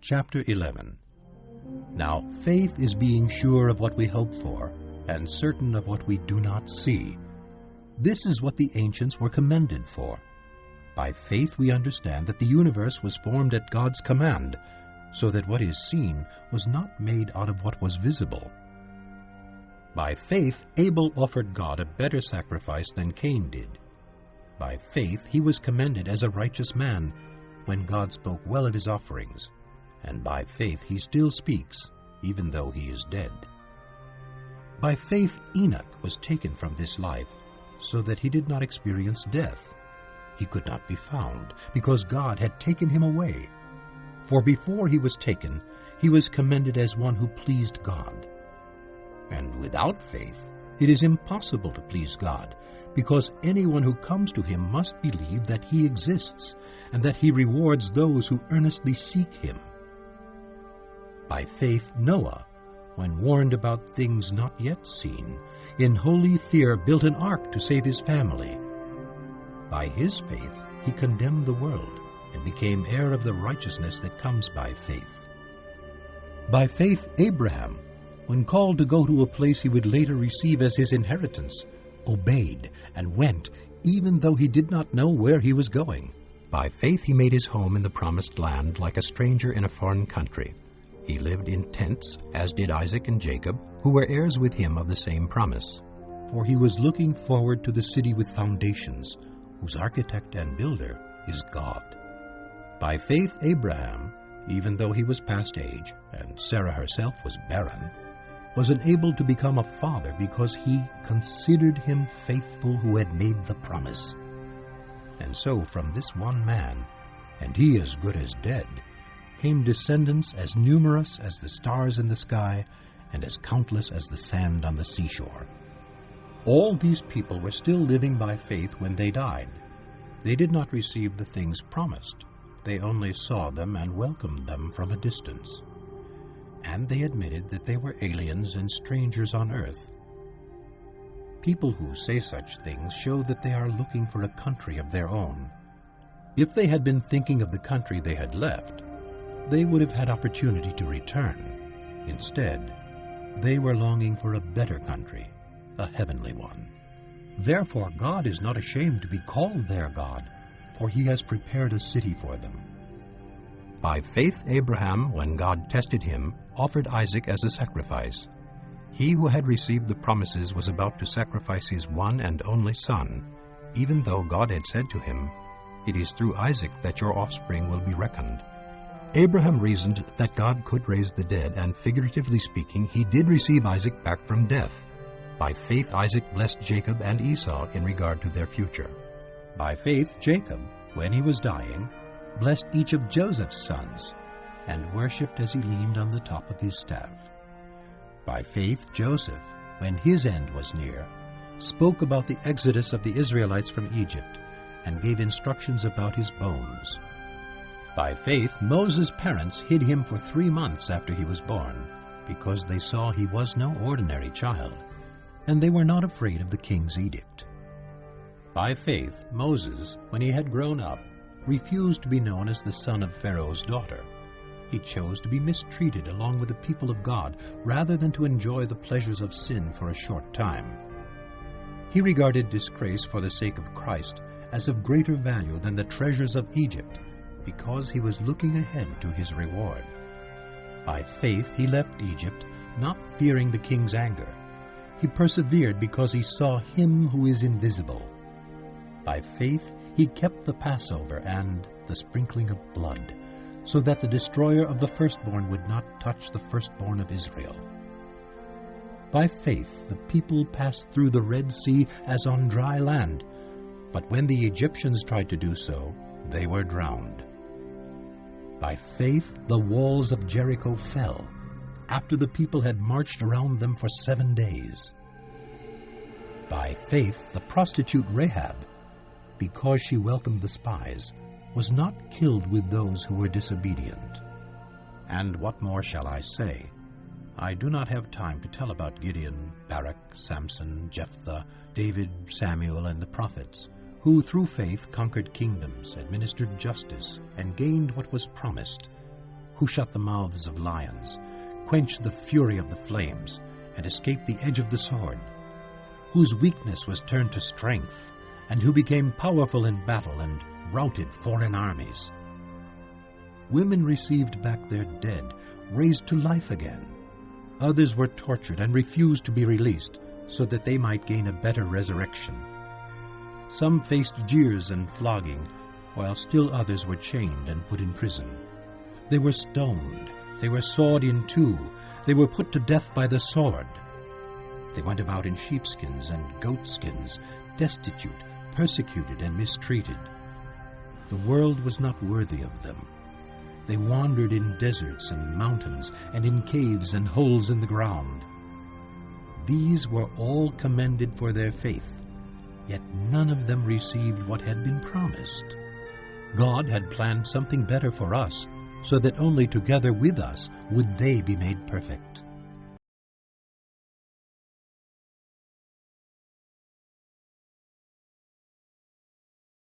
Chapter 11. Now faith is being sure of what we hope for, and certain of what we do not see. This is what the ancients were commended for. By faith we understand that the universe was formed at God's command, so that what is seen was not made out of what was visible. By faith Abel offered God a better sacrifice than Cain did. By faith he was commended as a righteous man, when God spoke well of his offerings, and by faith he still speaks, even though he is dead. By faith Enoch was taken from this life, so that he did not experience death. He could not be found, because God had taken him away. For before he was taken, he was commended as one who pleased God. And without faith it is impossible to please God, because anyone who comes to him must believe that he exists, and that he rewards those who earnestly seek him. By faith Noah, when warned about things not yet seen, in holy fear built an ark to save his family. By his faith he condemned the world, and became heir of the righteousness that comes by faith. By faith Abraham, when called to go to a place he would later receive as his inheritance, obeyed and went, even though he did not know where he was going. By faith he made his home in the promised land like a stranger in a foreign country. He lived in tents, as did Isaac and Jacob, who were heirs with him of the same promise. For he was looking forward to the city with foundations, whose architect and builder is God. By faith Abraham, even though he was past age, and Sarah herself was barren, was enabled to become a father because he considered him faithful who had made the promise. And so from this one man, and he as good as dead, came descendants as numerous as the stars in the sky and as countless as the sand on the seashore. All these people were still living by faith when they died. They did not receive the things promised. They only saw them and welcomed them from a distance. And they admitted that they were aliens and strangers on earth. People who say such things show that they are looking for a country of their own. If they had been thinking of the country they had left, they would have had opportunity to return. Instead, they were longing for a better country, a heavenly one. Therefore God is not ashamed to be called their God, for he has prepared a city for them. By faith Abraham, when God tested him, offered Isaac as a sacrifice. He who had received the promises was about to sacrifice his one and only son, even though God had said to him, "It is through Isaac that your offspring will be reckoned." Abraham reasoned that God could raise the dead, and figuratively speaking, he did receive Isaac back from death. By faith Isaac blessed Jacob and Esau in regard to their future. By faith Jacob, when he was dying, blessed each of Joseph's sons, and worshipped as he leaned on the top of his staff. By faith Joseph, when his end was near, spoke about the exodus of the Israelites from Egypt, and gave instructions about his bones. By faith Moses' parents hid him for 3 months after he was born, because they saw he was no ordinary child, and they were not afraid of the king's edict. By faith Moses, when he had grown up, refused to be known as the son of Pharaoh's daughter. He chose to be mistreated along with the people of God, rather than to enjoy the pleasures of sin for a short time. He regarded disgrace for the sake of Christ as of greater value than the treasures of Egypt, because he was looking ahead to his reward. By faith he left Egypt, not fearing the king's anger. He persevered because he saw him who is invisible. By faith he kept the Passover and the sprinkling of blood, so that the destroyer of the firstborn would not touch the firstborn of Israel. By faith the people passed through the Red Sea as on dry land, but when the Egyptians tried to do so, they were drowned. By faith the walls of Jericho fell, after the people had marched around them for 7 days. By faith the prostitute Rahab, because she welcomed the spies, was not killed with those who were disobedient. And what more shall I say? I do not have time to tell about Gideon, Barak, Samson, Jephthah, David, Samuel, and the prophets, who through faith conquered kingdoms, administered justice, and gained what was promised. who shut the mouths of lions, quenched the fury of the flames, and escaped the edge of the sword, whose weakness was turned to strength, and who became powerful in battle and routed foreign armies. Women received back their dead, raised to life again. Others were tortured and refused to be released, so that they might gain a better resurrection. Some faced jeers and flogging, while still others were chained and put in prison. They were stoned, they were sawed in two, they were put to death by the sword. They went about in sheepskins and goatskins, destitute, persecuted, and mistreated. The world was not worthy of them. They wandered in deserts and mountains, and in caves and holes in the ground. These were all commended for their faith, yet none of them received what had been promised. God had planned something better for us, so that only together with us would they be made perfect.